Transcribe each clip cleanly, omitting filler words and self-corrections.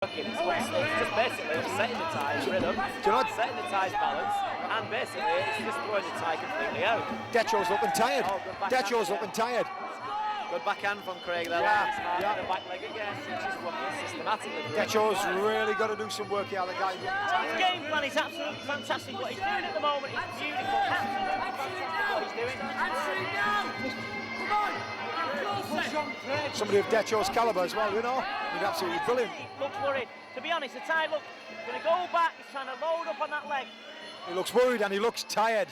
It's just basically setting the ties rhythm, setting the ties balance, and basically it's just throwing the tie completely out. Decho's looking tired. Decho's looking tired. Good backhand from Craig there. The back leg again. Just working systematically. Decho's really got to do some work here, the guy. His game plan is absolutely fantastic. What he's doing at the moment is beautiful. Absolutely fantastic what he's doing. Somebody of Decho's calibre as well, you know. He's absolutely brilliant. Looks worried. To be honest, the tie looks going to go back. He's trying to load up on that leg. He looks worried and he looks tired.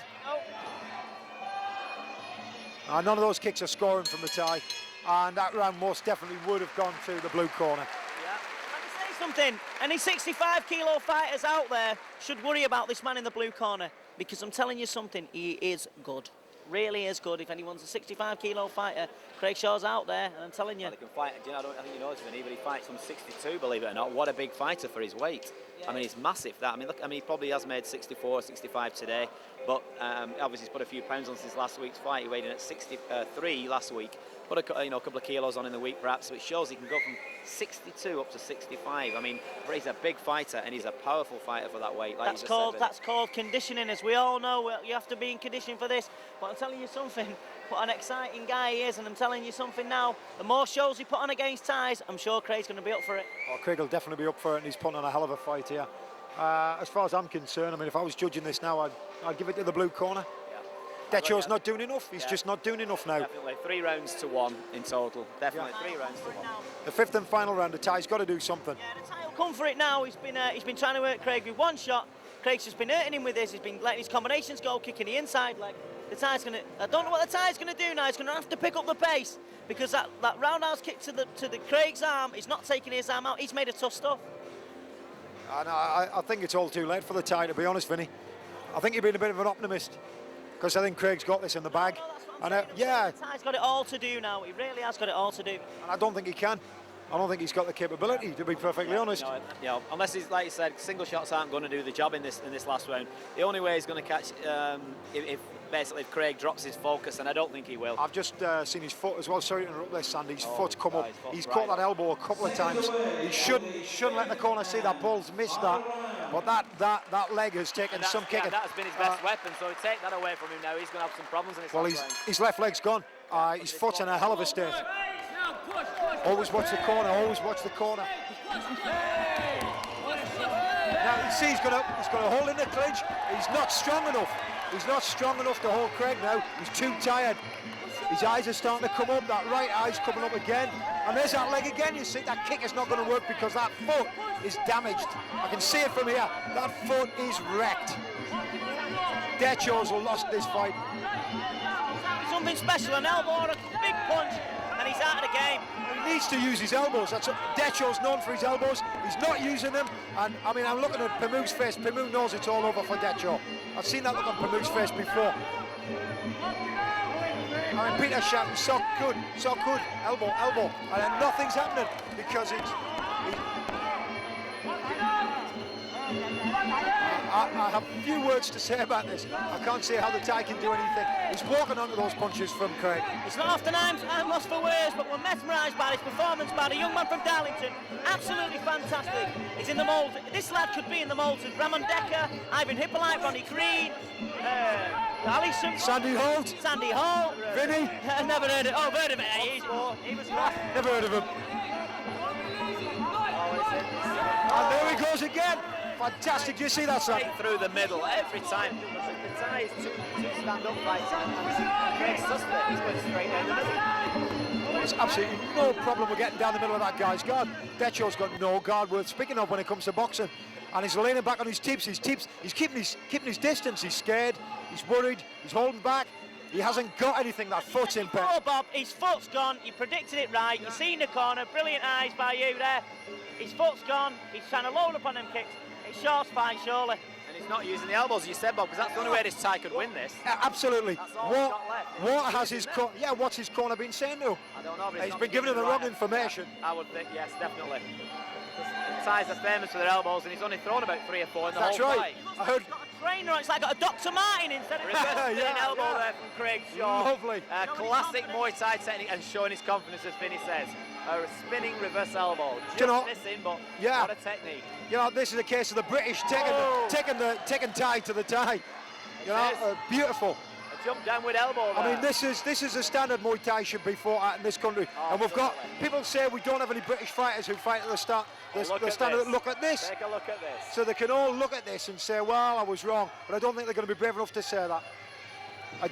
None of those kicks are scoring from the tie, and that round most definitely would have gone to the blue corner. Yeah. Let me say something. Any 65-kilo fighters out there should worry about this man in the blue corner, because I'm telling you something, he is good. Really is good. If anyone's a 65-kilo fighter, Craig Shaw's out there, and I'm telling you. Well, he can fight. I think you know this, Vinny, but he fights from 62, believe it or not. What a big fighter for his weight. Yeah. I mean, he's massive. That. I mean, look. I mean, he probably has made 64, 65 today, but obviously he's put a few pounds on since last week's fight. He weighed in at 63 last week. Put a couple of kilos on in the week, perhaps. So it shows he can go from 62 up to 65. I mean, but he's a big fighter and he's a powerful fighter for that weight. Like that's called conditioning, as we all know. You have to be in condition for this. But I'm telling you something. What an exciting guy he is, and I'm telling you something now. The more shows he put on against ties, I'm sure Craig's going to be up for it. Oh, Craig will definitely be up for it, and he's putting on a hell of a fight here. As far as I'm concerned, I mean, if I was judging this now, I'd give it to the blue corner. Decho's not doing enough. He's just not doing enough now. Definitely 3 rounds to 1 in total. Definitely 3 rounds to 1. The 5th and final round, the tie's got to do something. Yeah, the tie will come for it now. He's been trying to hurt Craig with one shot. Craig's just been hurting him with this. He's been letting his combinations go, kicking the inside leg. The tie's going to. I don't know what the tie's going to do now. He's going to have to pick up the pace, because that roundhouse kick to the Craig's arm is not taking his arm out. He's made of tough stuff. I think it's all too late for the tie, to be honest, Vinny. I think you've been a bit of an optimist, because I think Craig's got this in the bag. The tie's got it all to do now. He really has got it all to do. And I don't think he can. I don't think he's got the capability, to be perfectly honest. No, unless he's, like you said, single shots aren't going to do the job in this last round. The only way he's going to catch, if Craig drops his focus, and I don't think he will. I've just seen his foot as well. Sorry to interrupt there, Sandy. His foot's come up. He's caught that elbow a couple of times. He shouldn't let the corner see that. Paul's missed that. But that leg has taken some kicking. That has been his best weapon, so take that away from him now. He's going to have some problems in his last round. His left leg's gone. His foot's in a hell of a state. Always watch the corner, always watch the corner. Now you see he's got a hold in the clinch. He's not strong enough. He's not strong enough to hold Craig now. He's too tired. His eyes are starting to come up. That right eye's coming up again. And there's that leg again. You see that kick is not going to work because that foot is damaged. I can see it from here. That foot is wrecked. Decho's lost this fight. Something special, an elbow or a big punch, and he's out of the game. He needs to use his elbows. Decho's known for his elbows. He's not using them. And I mean, I'm looking at Pamuk's face. Pamuk knows it's all over for Decho. I've seen that look on Pamuk's face before. I mean, Peter's shouting, so good, elbow, and then nothing's happening because I have few words to say about this. I can't see how the tie can do anything. He's walking onto those punches from Craig. It's not often I'm lost for words, but we're mesmerised by his performance by the young man from Darlington. Absolutely fantastic. He's in the mould. This lad could be in the mould of Ramon Decker, Ivan Hippolyte, Ronnie Green, Allison, Sandy Holt, Vinny. Never heard of it. Oh, heard of it. He was never heard of him. And there he goes again. Fantastic, do you see that, son? Through the middle every time. The tie is two stand-up fights, and Craig's suspect. He's going straight down the middle. There's absolutely no problem with getting down the middle of that guy's guard. Decho's got no guard worth speaking of when it comes to boxing, and he's leaning back on his tips. He's keeping his distance. He's scared. He's worried. He's holding back. He hasn't got anything. That foot's in pen. Oh, Bob, his foot's gone. You predicted it right. You seen the corner. Brilliant eyes by you there. His foot's gone. He's trying to load up on them kicks. It's Shaw's fight, surely. And he's not using the elbows, as you said, Bob, because that's the only way this tie could win this. Absolutely. That's all he's got left. What has his what's his corner been saying to him? I don't know, but he's been giving him the wrong information. I would think, yes, definitely. The ties are famous for their elbows, and he's only thrown about 3 or 4 in the whole fight. That's right. I heard trainer. It's like got a Dr. Martin instead of Reverse elbow there from Craig Shaw. Lovely. Classic Muay Thai technique and showing his confidence, as Vinny says. A spinning reverse elbow. Do you know, Just missing, but yeah, what a technique. You know, this is a case of the British taking tie to the tie. You know, beautiful. A jump downward elbow there. I mean, this is a standard Muay Thai should be fought at in this country. And we've got, people say we don't have any British fighters who fight at the start. The standard, look at this. Take a look at this. So they can all look at this and say, well, I was wrong. But I don't think they're going to be brave enough to say that.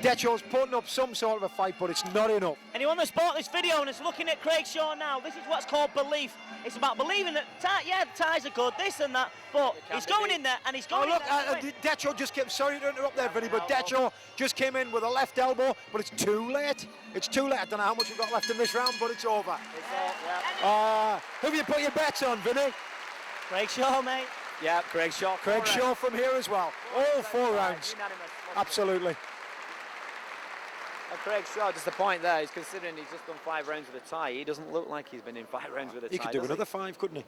Decho's putting up some sort of a fight, but it's not enough. Anyone that's bought this video and is looking at Craig Shaw now, this is what's called belief. It's about believing that, the ties are good, this and that, but he's going in there and he's going in there. Decho just came, sorry to interrupt there, Vinny, but Decho just came in with a left elbow, but it's too late. It's too late. I don't know how much we've got left in this round, but it's over. Who have you put your bets on, Vinny? Craig Shaw, mate. Yeah, Craig Shaw. Craig Shaw from here as well. All 4 rounds. Absolutely. And Craig Shaw, just the point there, he's considering he's just done 5 rounds with a tie. He doesn't look like he's been in 5 rounds with a tie. He could do another 5, couldn't he?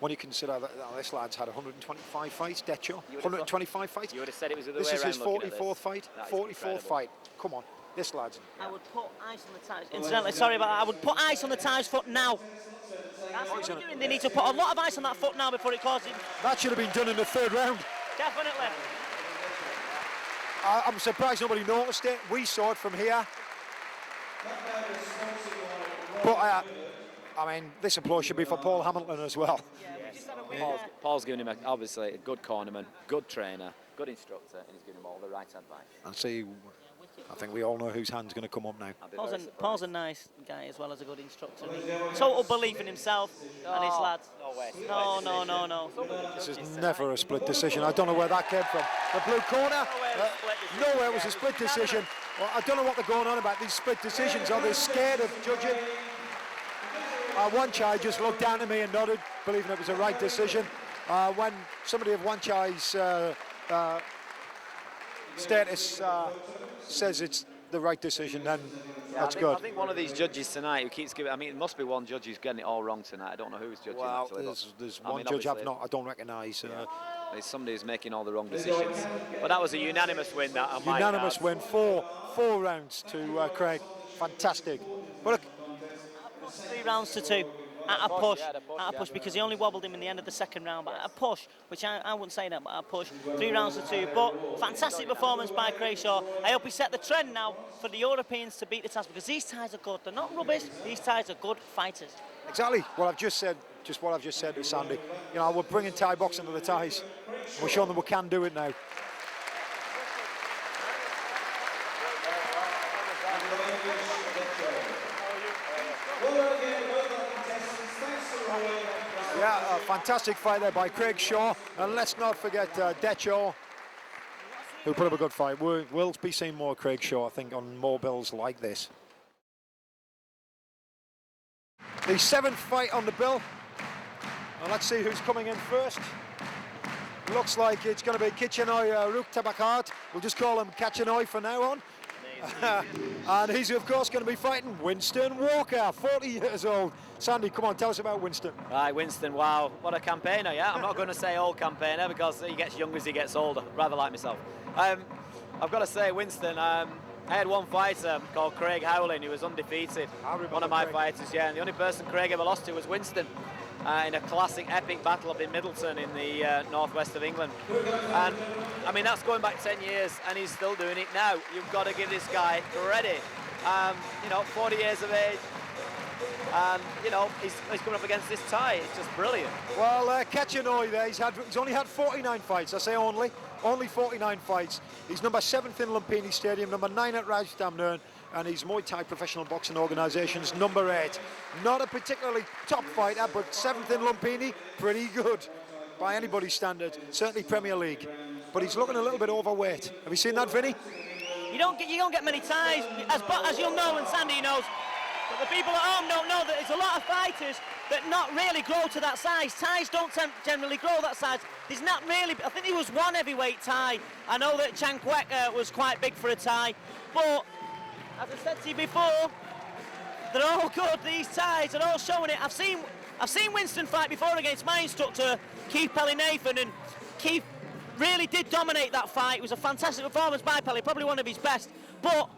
When you consider that this lad's had 125 fights, Decho, 125 fights. You would have said it was the other this way is around. His 44th fight. 44th fight. Come on, this lad's. I would put ice on the ties. Incidentally, sorry about that. I would put ice on the ties foot now. That's what they're doing. They need to put a lot of ice on that foot now before it causes. That should have been done in the 3rd round. Definitely. I'm surprised nobody noticed it. We saw it from here. But I mean, this applause should be for Paul Hamilton as well. Paul's giving him obviously a good cornerman, good trainer, good instructor, and he's giving him all the right advice. And see, I think we all know whose hand's going to come up now. Paul's a nice guy as well as a good instructor. Total belief in himself and his lads. No way. No. This is never a split decision. I don't know where that came from. The blue corner, nowhere it was a split decision. Well, I don't know what they're going on about these split decisions. Are they scared of judging? One Chai just looked down at me and nodded, believing it was a right decision. When somebody of One Chai's status says it's the right decision, then that's good. I think one of these judges tonight who keeps giving, I mean, it must be one judge who's getting it all wrong tonight. I don't know who's judging. Well, actually, there's one judge I don't recognise. There's somebody who's making all the wrong decisions. But that was a unanimous win. Unanimous win, four rounds to Craig. Fantastic. But look, 3 rounds to 2. At a push, because he only wobbled him in the end of the 2nd round, but at a push, which I wouldn't say that, but at a push, 3 rounds to 2. But fantastic performance by Craig Shaw. I hope he set the trend now for the Europeans to beat the ties, because these ties are good. They're not rubbish. These ties are good fighters. Exactly what I've just said. Just what I've just said to Sandy. You know, we're bringing Thai boxing to the ties. We're showing them we can do it now. Yeah, a fantastic fight there by Craig Shaw. And let's not forget Decho, who put up a good fight. We'll be seeing more Craig Shaw, I think, on more bills like this. The 7th fight on the bill. And let's see who's coming in first. Looks like it's going to be Kitchenoi Rook Tabakart. We'll just call him Kitchenoi from now on. And he's of course going to be fighting Winston Walker, 40 years old. Sandy, come on, tell us about Winston. Right, Winston, wow, what a campaigner, yeah? I'm not going to say old campaigner because he gets younger as he gets older, rather like myself. I've got to say, Winston, I had one fighter called Craig Howling, who was undefeated. One of my fighters, yeah, and the only person Craig ever lost to was Winston. In a classic epic battle up in Middleton in the northwest of England. And I mean, that's going back 10 years and he's still doing it now. You've got to give this guy credit. You know, 40 years of age, and you know, he's coming up against this tie. It's just brilliant. Well, Kitchenoi there, he's only had 49 fights. I say only 49 fights. He's number 7th in Lumpini Stadium, number 9 at Rajtamnern, and he's Muay Thai Professional Boxing Organisation's number 8. Not a particularly top fighter, but 7th in Lumpini, pretty good by anybody's standard, certainly Premier League. But he's looking a little bit overweight. Have you seen that, Vinny? You don't get many ties, as you'll know and Sandy knows. But the people at home don't know that there's a lot of fighters that not really grow to that size. Ties don't generally grow that size. There's not really, I think there was one heavyweight tie. I know that Chan Kwek was quite big for a tie, but as I said to you before, they're all good, these ties, they're all showing it. I've seen Winston fight before against my instructor, Keith Pelly-Nathan, and Keith really did dominate that fight. It was a fantastic performance by Pelly, probably one of his best. But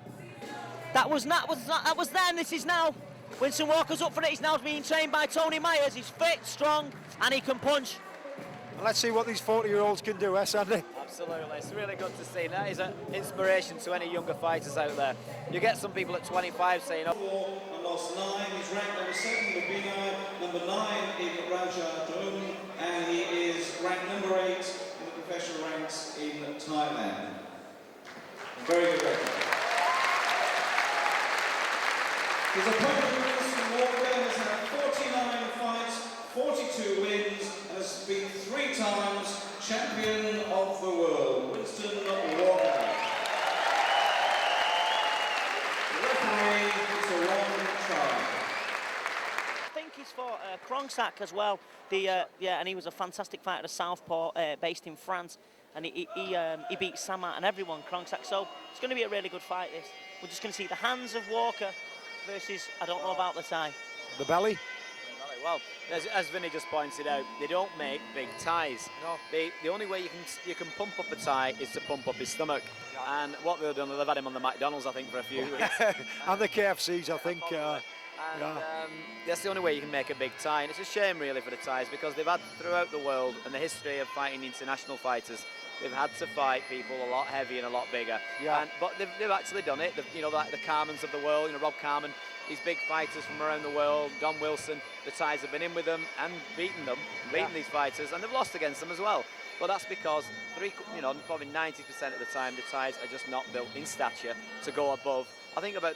that was then, this is now. Winston Walker's up for it. He's now being trained by Tony Myers. He's fit, strong, and he can punch. And let's see what these 40-year-olds can do, Sandy? Absolutely, it's really good to see. That is an inspiration to any younger fighters out there. You get some people at 25 saying, oh. And lost 9, he's ranked number 7 in Filipino, number 9 in Raja Doon, and he is ranked number 8 in the professional ranks in Thailand. Very good record. His opponent, Winston Walker, has had 49 fights, 42 wins, and has been 3 times champion of the world. Winston Walker. The referee is a long try. I think he's fought Krongsak as well. And he was a fantastic fighter, a southpaw based in France, and he beat Samat and everyone, Krongsak. So it's going to be a really good fight. This. We're just going to see the hands of Walker versus, I don't know about the Thai. The belly? well, as Vinny just pointed out, they don't make big ties. No. The only way you can pump up a tie is to pump up his stomach. Yeah. And what they've done, they've had him on the McDonald's, I think, for a few weeks. And the KFCs, I think. That's the only way you can make a big tie, and it's a shame really for the ties, because they've had throughout the world and the history of fighting international fighters, they've had to fight people a lot heavier and a lot bigger. Yeah. But they've actually done it. Like the Carmens of the world, Rob Carmen, these big fighters from around the world, Don Wilson, the ties have been in with them and beaten these fighters, and they've lost against them as well. But that's because probably 90% of the time the ties are just not built in stature to go above. I think about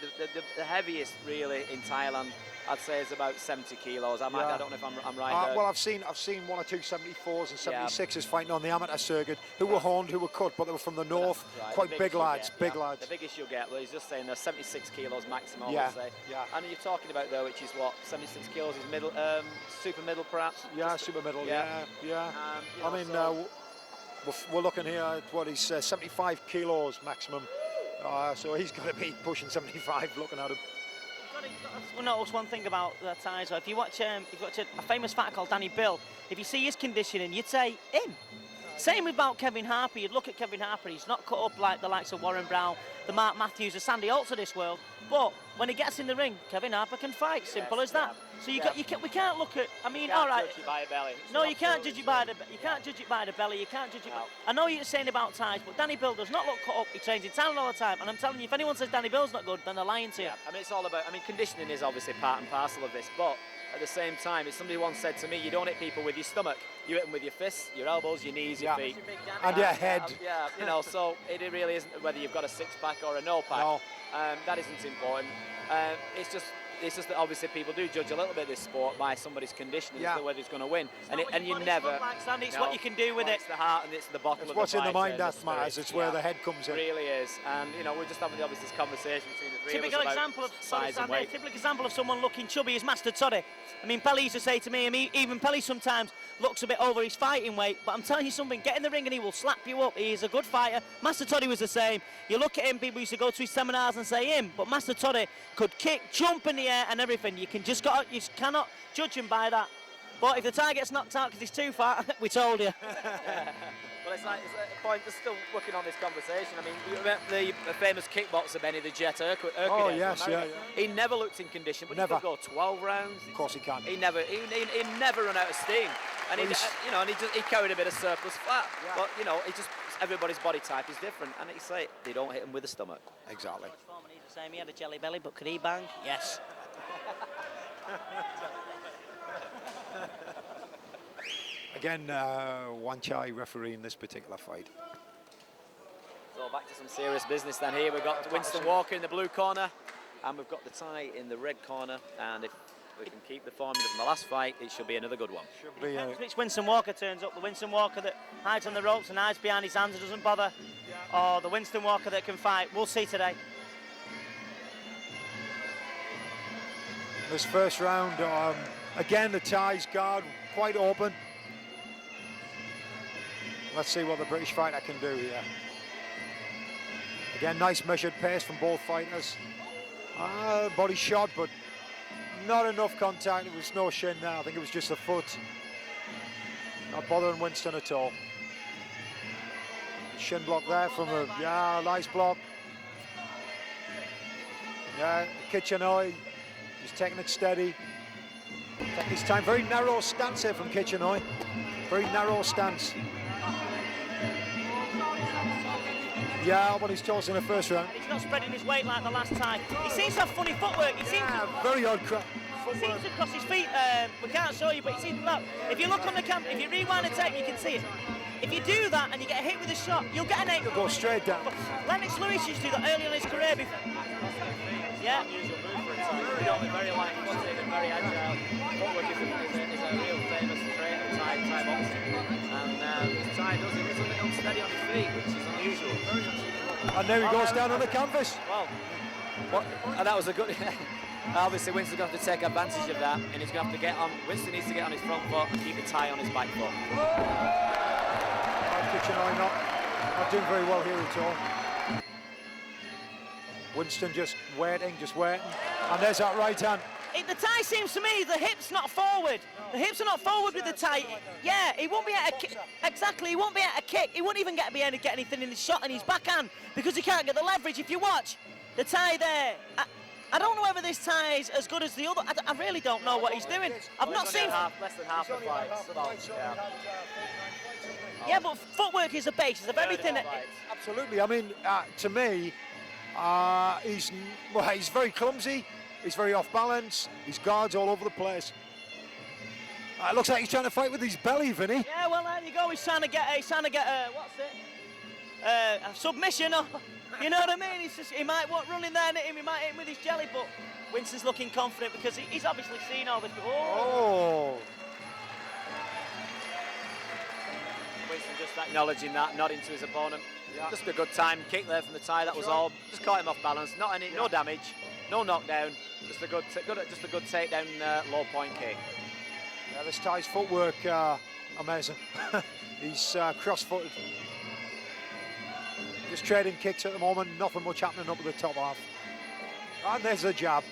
the heaviest really in Thailand, I'd say is about 70 kilos. I don't know if I'm right there. Well, I've seen one or two 74s and 76s fighting on the amateur circuit who were horned, who were cut, but they were from the north. Right. Quite big lads, big lads. The biggest you'll get, well, he's just saying they're 76 kilos maximum, yeah. I would say. Yeah. And you're talking about though, which is what, 76 kilos is middle, super middle perhaps? Yeah, super middle, yeah. I mean, we're looking here at what he's 75 kilos maximum. So he's got to be pushing 75 looking at him. Well, notice one thing about the ties. If you watch a famous fighter called Danny Bill, if you see his conditioning, you'd say him. Same about Kevin Harper. You'd look at Kevin Harper. He's not cut up like the likes of Warren Brown, the Mark Matthews, the Sandy Holtz of this world. But when he gets in the ring, Kevin Harper can fight. Simple as that. So we can't look at. I mean, all right. Judge it by a belly. No, you can't judge it by the. You can't judge it by the belly. You can't judge it. No. I know you're saying about ties, but Danny Bill does not look cut up. He trains in Thailand all the time, and I'm telling you, if anyone says Danny Bill's not good, then they're lying to you. I mean, it's all about. I mean, conditioning is obviously part and parcel of this, but at the same time, it's somebody once said to me, you don't hit people with your stomach. You hit them with your fists, your elbows, your knees, your feet, and your head. So it really isn't whether you've got a six-pack or a no-pack. No. That isn't important. It's just that obviously people do judge a little bit of this sport by somebody's conditioning, whether it's going to win, and you never. It's what you can do with it. It's the heart and it's the bottle. It's what's in the mind that matters. It's where the head comes in. It really is, and we're just having this conversation between the three typical of us example about of size and weight. Typical example of someone looking chubby is Master Toddy. I mean, Pelly used to say to me, even Pelly sometimes looks a bit over his fighting weight, but I'm telling you something, get in the ring and he will slap you up. He is a good fighter. Master Toddy was the same. You look at him, people used to go to his seminars and say him, but Master Toddy could kick, jump in the air and everything. You cannot judge him by that. But if the tie gets knocked out because he's too fat, we told you. Well, it's a point, just still working on this conversation. I mean, you remember the famous kickboxer Benny the Jet Urquidez? Oh, yes, yeah. He never looked in condition, but never. He could go 12 rounds. Of course he can. He never run out of steam. And he carried a bit of surplus fat. Yeah. But, everybody's body type is different. And it's like, they don't hit him with the stomach. Exactly. He's the same. He had a jelly belly, but could he bang? Yes. Again, Wan Chai refereeing this particular fight. So back to some serious business then here. We've got Winston Walker in the blue corner, and we've got the tie in the red corner. And if we can keep the formula from the last fight, it should be another good one. Should be. Which Winston Walker turns up, the Winston Walker that hides on the ropes and hides behind his hands and doesn't bother, or the Winston Walker that can fight. We'll see today. This first round, again, the ties guard quite open. Let's see what the British fighter can do here. Again, nice measured pace from both fighters. Body shot, but not enough contact. It was no shin there. I think it was just the foot. Not bothering Winston at all. shin block there from a, yeah, nice block. Yeah, Kitchenoi, he's taking it steady. Taking his time, very narrow stance here from Kitchenoi. Very narrow stance. Yeah, but he's tossed in the first round. He's not spreading his weight like the last time. He seems to have funny footwork. He seems very odd he seems to cross his feet. We can't show you, but he seems, look, if you look on the camera, if you rewind the tape, you can see it. If you do that and you get hit with a shot, you'll get an 8. You'll go straight down. Lennox Lewis used to do that early in his career. Yeah. Unusual move for him. Very light footed and very agile. Footwork is a real famous trait of Thai boxing. And Thai does it a little bit unsteady on his feet, which is unusual. And there he goes down on the canvas. Well, and that was a good. Obviously, Winston's going to have to take advantage of that, and he's going to have to get on. Winston needs to get on his front foot and keep the Thai on his back foot. Kitchenoi not doing very well here at all. Winston just waiting. And there's that right hand. The Thai seems to me the hip's not forward. The hips are not forward with the Thai. Yeah, he won't be able to kick. Exactly, he won't be able to kick. He won't even be able to get anything in the shot in his backhand because he can't get the leverage. If you watch the Thai there, I don't know whether this Thai is as good as the other. I really don't know what he's doing. I've not seen less than half the fights. Yeah, but footwork is the basis of everything. Absolutely. I mean, to me, he's very clumsy. He's very off balance. His guards all over the place. It looks like he's trying to fight with his belly, Vinny. Yeah, well there you go. He's trying to get what's it? A submission. Or, you know what I mean? He might run in there and hit him. He might hit him with his jelly, but Winston's looking confident because he's obviously seen all this. Oh. Winston just acknowledging that, nodding to his opponent. Yeah. Just a good time kick there from the Thai. That was all. Just caught him off balance. No damage, no knockdown. Just a good takedown, low point kick. Yeah, this Thai's footwork, amazing. He's cross-footed. Just trading kicks at the moment. Nothing much happening up at the top half. And there's a jab.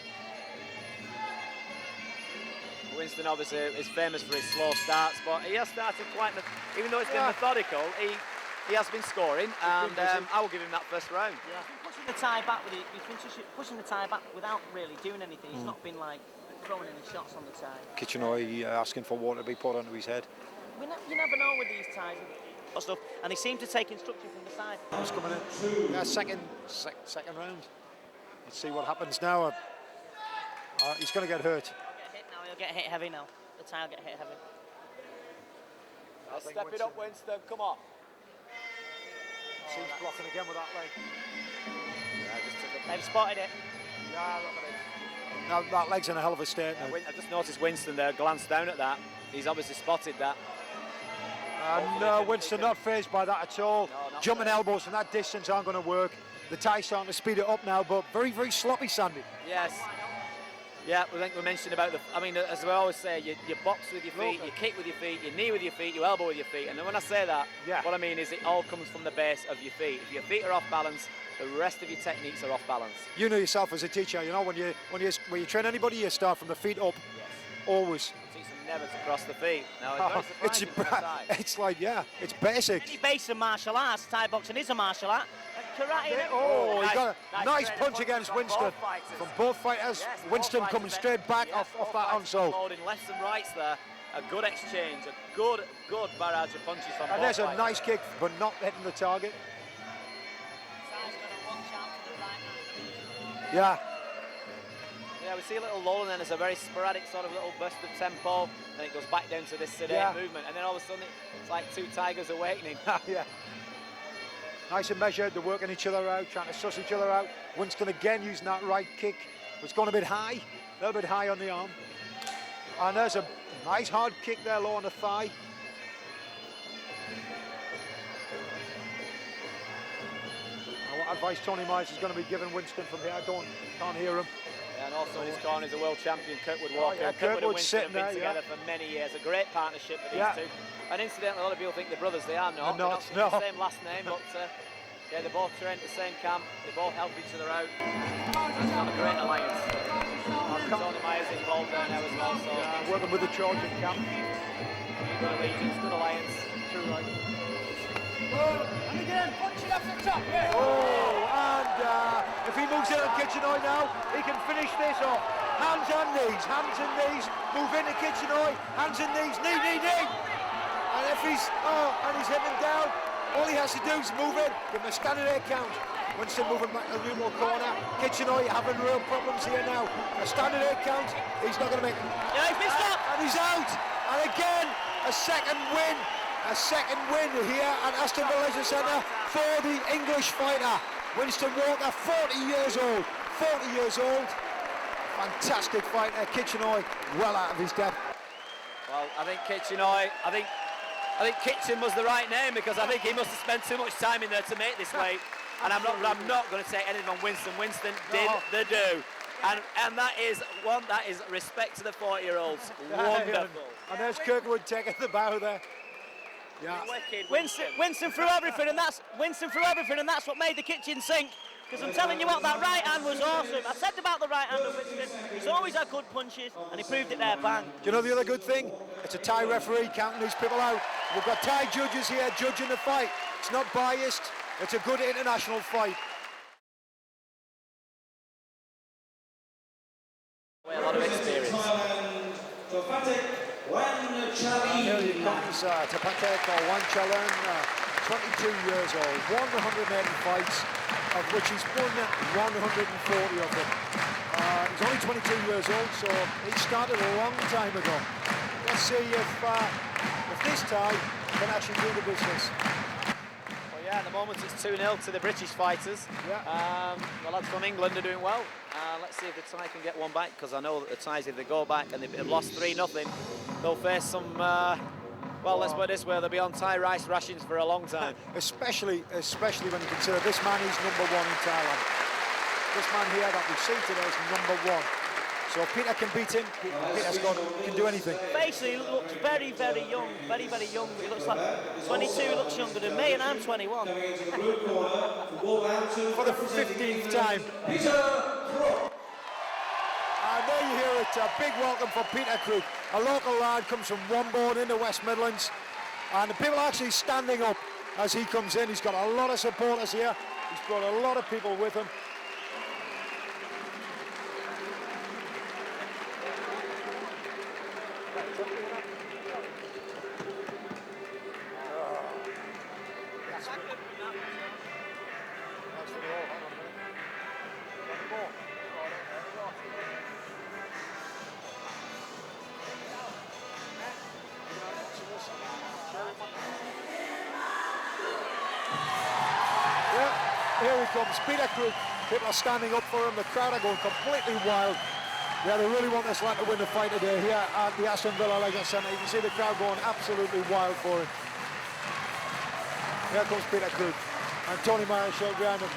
Winston obviously is famous for his slow starts, but he has started quite, even though it's been methodical, he has been scoring, and I will give him that first round. Yeah, he's been pushing the Thai back pushing the Thai back without really doing anything. He's not been like throwing any shots on the Thai. Kitchenoi asking for water to be poured onto his head. You never know with these Thais stuff, and they seem to take instruction from the side. Who's coming in? Yeah, second round. Let's see what happens now. He's going to get hurt. He'll get hit heavy now. The Thai will get hit heavy. Step it up, Winston. Come on. He's blocking again with that leg. They've spotted it. Yeah, look at it. Now that leg's in a hell of a state now. I just noticed Winston there glanced down at that. He's obviously spotted that. And Winston not fazed by that at all. No, Jumping elbows from that distance aren't going to work. The Thai's starting to speed it up now, but very, very sloppy, Sandy. Yes. Yeah, I think we mentioned about as we always say, you box with your feet, you kick with your feet, you knee with your feet, you elbow with your feet. And then when I say that, what I mean is it all comes from the base of your feet. If your feet are off balance, the rest of your techniques are off balance. You know yourself as a teacher, you know, when you train anybody, you start from the feet up. Yes. Always. Teach them never to cross the feet. Now, it's like, it's basic. Any base of martial arts, Thai boxing is a martial art. Karate. He got a nice punch against Winston from both fighters. Yes, Winston both coming fighters straight back off that onsole. Loading lefts and rights there. A good exchange, a good barrage of punches from both And there's fighters. a nice kick, but not hitting the target. Yeah. Yeah, we see a little lull and then there's a very sporadic sort of little burst of tempo. Then it goes back down to this sedate movement. And then all of a sudden it's like two tigers awakening. Yeah. Nice and measured, they're working each other out, trying to suss each other out. Winston again using that right kick. It's gone a bit high, a little bit high on the arm. And there's a nice hard kick there low on the thigh. Now, what advice Tony Myers is going to be giving Winston from here? I can't hear him. Yeah, and also in his corner is a world champion, Kurtwood Walker. Yeah, Kurtwood and Kurtwood's Winston have sitting been there, together for many years. A great partnership with these two. And incidentally, a lot of people think they're brothers. They are not. They're not the same last name, but yeah, they both train at the same camp. They both help each other out. It's not a great alliance. Tony Myers involved there now as well. So working with the Trojan camp. good allegiance, good alliance. True right. And again, punching up the top. And if he moves in on Kitchener now, he can finish this off. Hands and knees, move into Kitchener, hands and knees, knee. And if he's hitting him down, all he has to do is move in, give him a standard 8 count. Winston moving back to the neutral corner. Kitchener having real problems here now. A standard 8 count, he's not going to make it. Yeah, he's been stopped. And he's out. And again, a second win here at Aston Villa Leisure Centre for the English fighter. Winston Walker, 40 years old. Fantastic fighter. Kitchener well out of his depth. Well, I think Kitchener, I think Kitchen was the right name, because I think he must have spent too much time in there to make this weight. And I'm not going to say anything on Winston. Winston did the do. And that is respect to the 40-year-olds. Wonderful. And there's Kirkwood taking the bow there. Yeah. Winston threw everything, and that's what made the kitchen sink. Because I'm telling you what, that right hand was awesome. I said about the right hand of Winston. He's always had good punches, and he proved it there, bang. Do you know the other good thing? It's a Thai referee counting these people out. We've got Thai judges here judging the fight. It's not biased. It's a good international fight. A lot of experience. Here he comes, Tapatek Wanchalan, 22 years old, 180 fights, of which he's won 140 of them. He's only 22 years old, so he started a long time ago. Let's see if this Thai can actually do the business. Well, yeah, at the moment it's 2-0 to the British fighters. Yeah. The lads from England are doing well. Let's see if the Thai can get one back, because I know that the Thais, if they go back and they've lost 3-0, they'll face some, well, let's put it this way, they'll be on Thai rice rations for a long time. Especially when you consider this man is #1 in Thailand. This man here that we see today is #1. So if Peter can beat him, Peter can do anything. Basically, he looks very, very young, very, very young. He looks like 22, he looks younger than me, and I'm 21. For the 15th time. And there you hear it, a big welcome for Peter Crook. A local lad, comes from Womborne in the West Midlands. And the people are actually standing up as he comes in. He's got a lot of supporters here. He's brought a lot of people with him. Here he comes, Peter Crook. People are standing up for him. The crowd are going completely wild. Yeah, they really want this lad to win the fight today here at the Aston Villa Leisure Centre. You can see the crowd going absolutely wild for him. Here comes Peter Crook and Tony Marshall behind him.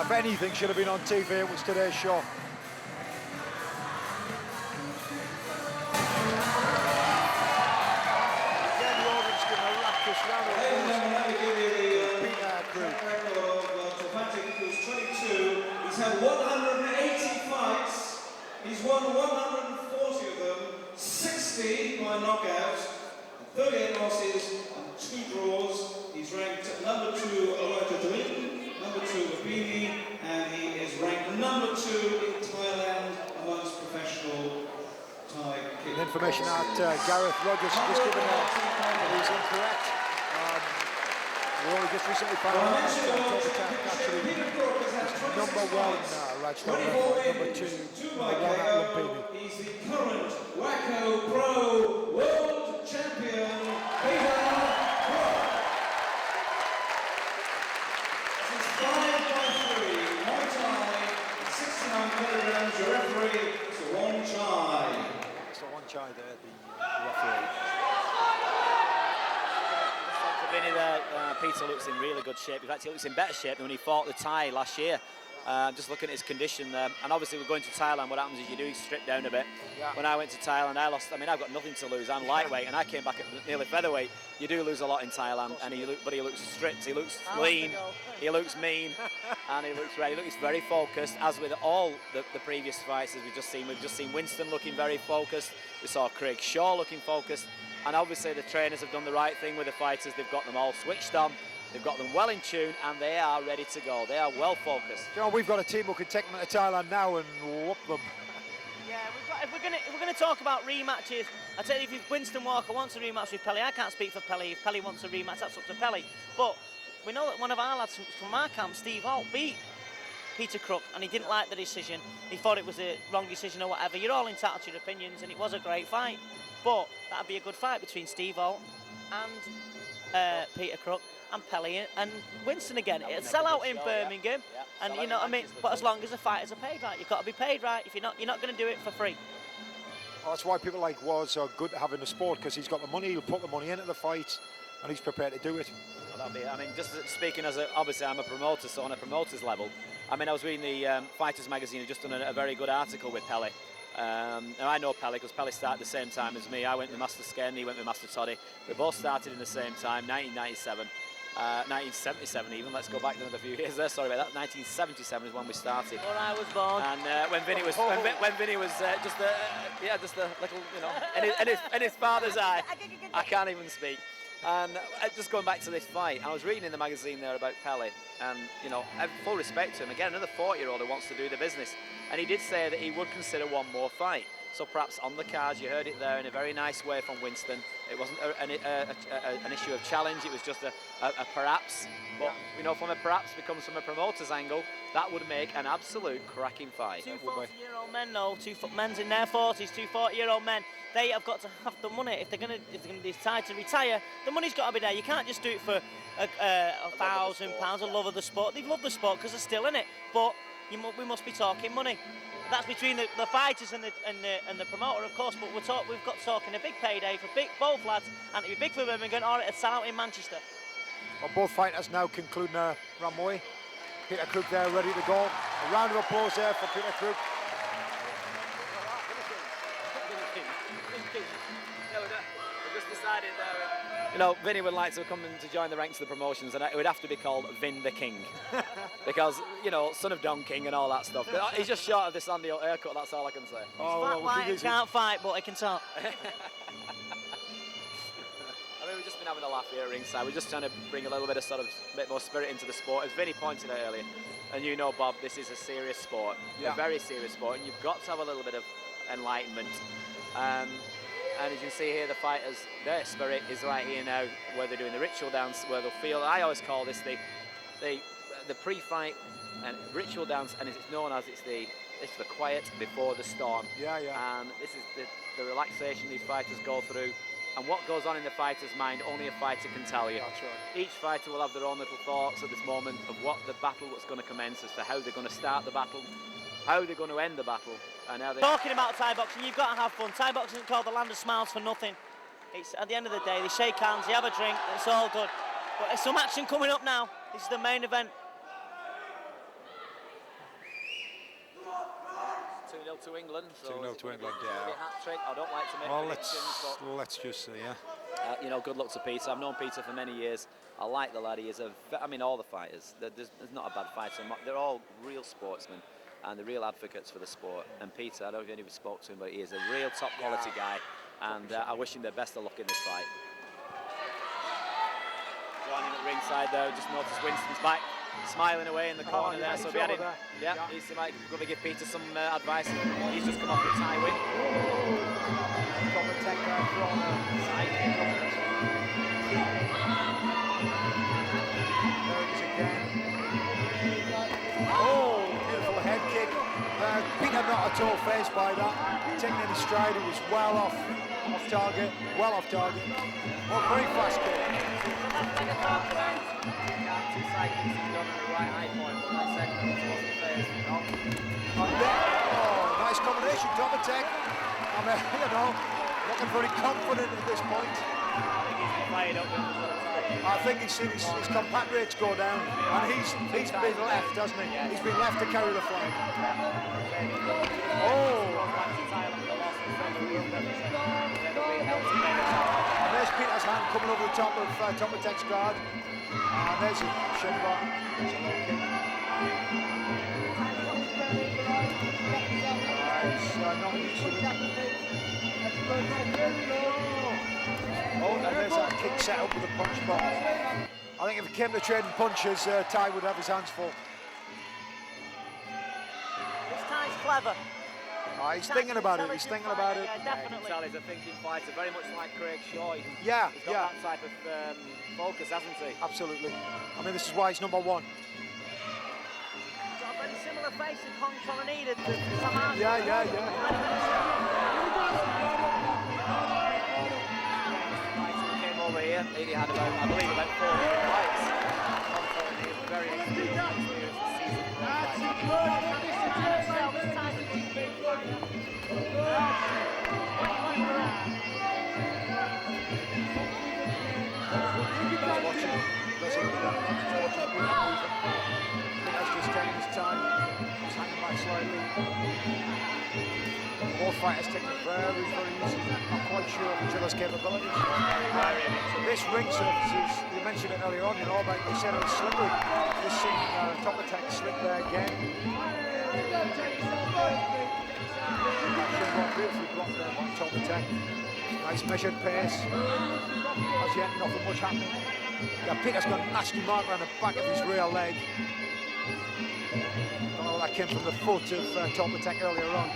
If anything should have been on TV, it was today's show. Again, the audience giving a rapturous round of Tapatek, who's 22. He's had 180 fights. He's won 140 of them, 60 by knockout, 38 losses and 2 draws. He's ranked number 2 number 2 Mabini, and he is ranked number 2 in Thailand amongst professional Thai kickboxers. Information out Gareth Rogers just given he's incorrect. We only just recently found out that actually #1 Rajasthan, number 2 at Lumpini. He's the current Wacko Pro World Champion, Peter Crook. This is 5-3, Muay Thai, 69 kilograms. Your referee is Wong Chai. So Wong Chai there, the referee. Vinny there, Peter looks in really good shape. In fact, he looks in better shape than when he fought the Thai last year. Just looking at his condition there, and obviously we're going to Thailand. What happens is you do strip down a bit. Yeah. When I went to Thailand, I lost. I mean, I've got nothing to lose. I'm lightweight, and I came back at nearly featherweight. You do lose a lot in Thailand, and but he looks stripped. He looks lean. He looks mean, and he looks ready. He's very focused, as with all the previous fights as we've just seen Winston looking very focused. We saw Craig Shaw looking focused, and obviously the trainers have done the right thing with the fighters. They've got them all switched on. They've got them well in tune, and they are ready to go. They are well focused. John, we've got a team who can take them to Thailand now and whoop them. Yeah, if we're gonna talk about rematches, I tell you, if Winston Walker wants a rematch with Pelly, I can't speak for Pelly. If Pelly wants a rematch, that's up to Pelly. But we know that one of our lads from our camp, Steve Holt, beat Peter Crook, and he didn't like the decision. He thought it was a wrong decision or whatever. You're all entitled to your opinions, and it was a great fight. But that'd be a good fight between Steve Holt and Peter Crook. And Pelly and Winston again. It'll sell out in Birmingham, and you know what I mean. But as long as the fighters are paid right, you've got to be paid right. If you're not going to do it for free. Well, that's why people like Waz are good at having the sport, because he's got the money. He'll put the money into the fight, and he's prepared to do it. Well, I mean, just speaking as obviously I'm a promoter, so on a promoter's level. I mean, I was reading the Fighters magazine, who just done a very good article with Pelly. Now I know Pelly because Pelly started at the same time as me. I went with Master Sken, he went with Master Toddy. We both started in the same time, 1997. 1977 even, let's go back another few years there, sorry about that. 1977 is when we started. When I was born. And when Vinny was just a little, you know, in his father's eye. I can't even speak. And just going back to this fight, I was reading in the magazine there about Pelly, and you know, I have full respect to him. Again, another 40-year-old who wants to do the business, and he did say that he would consider one more fight. So perhaps on the cards, you heard it there in a very nice way from Winston. It wasn't an issue of challenge, it was just a perhaps. But you know, from a perhaps becomes from a promoter's angle, that would make an absolute cracking fight. Two 40-year-old men, though, men's in their 40s, two 40-year-old men. They have got to have the money if they're going to decide to retire. The money's got to be there. You can't just do it for £1,000, a love of the sport. They love the sport because they're still in it. But we must be talking money. That's between the fighters and the promoter, of course. But we've got talking a big payday for both lads, and it'll be big for Birmingham, or it'll sell out in Manchester. Well, both fighters now concluding their round Muay. Peter Crook there, ready to go. A round of applause there for Peter Crook. We just decided you know, Vinny would like to come in to join the ranks of the promotions, and it would have to be called Vin the King. Because, you know, son of Don King and all that stuff. But he's just short of this Sandy haircut, that's all I can say. Fat white and can't fight, but he can talk. I mean, we've just been having a laugh here at ringside. We're just trying to bring a little bit of bit more spirit into the sport. As Vinny pointed out earlier, and you know, Bob, this is a serious sport, a very serious sport, and you've got to have a little bit of enlightenment. And as you can see here, the fighters, their spirit is right here now, where they're doing the ritual dance, where they'll feel. I always call this the pre-fight and ritual dance, and it's known as it's the quiet before the storm. And this is the relaxation these fighters go through, and what goes on in the fighter's mind, only a fighter can tell you. That's right. Each fighter will have their own little thoughts at this moment of what the battle was going to commence, as to how they're going to start the battle, how they're going to end the battle, and how they... Talking about Thai boxing, you've got to have fun. Thai boxing isn't called the land of smiles for nothing. It's at the end of the day, they shake hands, they have a drink, and it's all good. But there's some action coming up now. This is the main event. 2-0 to England. So 2-0 to England, hat-trick. I don't like to make predictions, but let's just see, you know, good luck to Peter. I've known Peter for many years. I like the lad. He is I mean, all the fighters. There's not a bad fighter. They're all real sportsmen, and they're real advocates for the sport. And Peter, I don't know if anyone spoke to him, but he is a real top quality guy, and I wish him the best of luck in this fight. Joining at ringside though, just noticed Winston's back, smiling away in the corner there, so he's might going to give Peter some advice. He's just come off a tie win. Proper tech there from Side kick. There it is again. Oh, beautiful head kick. Peter not at all phased by that. Taking any stride, it was well off target, Well, very fast kick. Two side kicks he's done on the right high point, but like I said, it wasn't phased. And then, nice combination, top attack. I mean, you know, looking very confident at this point. I think he's fired up with the side I think he's seen his compact rates go down, and he's been left, hasn't he? He's been left to carry the flag. Oh! And there's Peter's hand coming over the top of Tech's guard. And there's a shin block. There's a low kick. It's not easy. Oh, and there's that kick set up with a punch box. I think if it came to trading punches, Ty would have his hands full. This Ty's clever. He's thinking about it, he's thinking about it. Yeah, definitely. Tell he's a thinking fighter, very much like Craig Shaw. He's Yeah, got that type of focus, hasn't he? absolutely. I mean, this is why he's number one. He's got a very similar face in control and needed to Sam Hart. Yeah. Came over here, he had about, I believe, about 400 fights. He's very experienced season. Both fighters taking it very easy. Not quite sure of each other's capabilities. This ring surface is, you mentioned it earlier on, you know, about they said it was slippery. This scene, top attack slip there again. Beautifully blocked there by top attack. Nice measured pace. As yet, nothing much happening. Yeah, Peter's got a nasty mark around the back of his rear leg. Don't know if that came from the foot of top attack earlier on.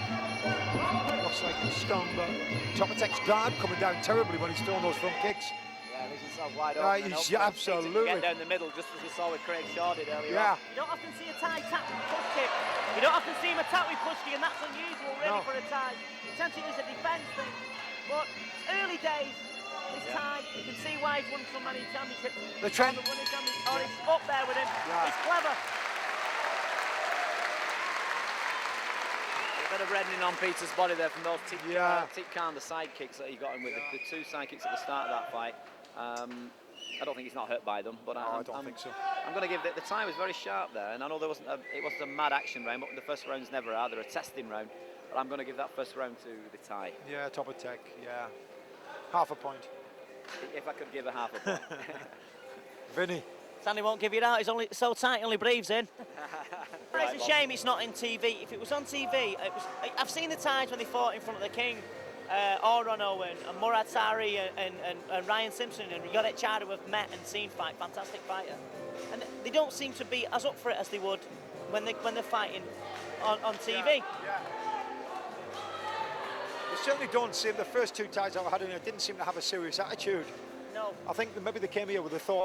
Looks like he's stung, but top attack's guard coming down terribly when he's throwing those front kicks. Yeah, leaves himself wide Right, open. he's absolutely. Get down the middle, just as we saw with Craig Shaw did earlier Yeah. on. You don't often see a Thai tap with push kick. You don't often see him attack with push kick, and that's unusual, really, for a Thai. Essentially, it's a defence thing. But early days, this Thai, you can see why he's won so many championships. The trend. He's up there with him. Yeah. He's clever. A bit of reddening on Peter's body there from those tip count, the side kicks that he got him with, the two side kicks at the start of that fight. I don't think he's not hurt by them, but I don't think so. I'm going to give the time was very sharp there, and I know it wasn't a mad action round, but the first rounds never are. They're a testing round, but I'm going to give that first round to the Thai. Yeah, top attack, yeah. Half a point. If I could give a half a point. Vinny. Sandy won't give you that. He's only so tight, he only breathes in. It's a shame it's not in TV. If it was on TV, I've seen the times when they fought in front of the King, Orono and Murad Sari and Ryan Simpson and Yodet Chada have met and seen fight. Fantastic fighter. And they don't seem to be as up for it as they would when they're fighting on TV. Yeah. They certainly don't seem, the first two Thais I've had in here didn't seem to have a serious attitude. No. I think that maybe they came here with the thought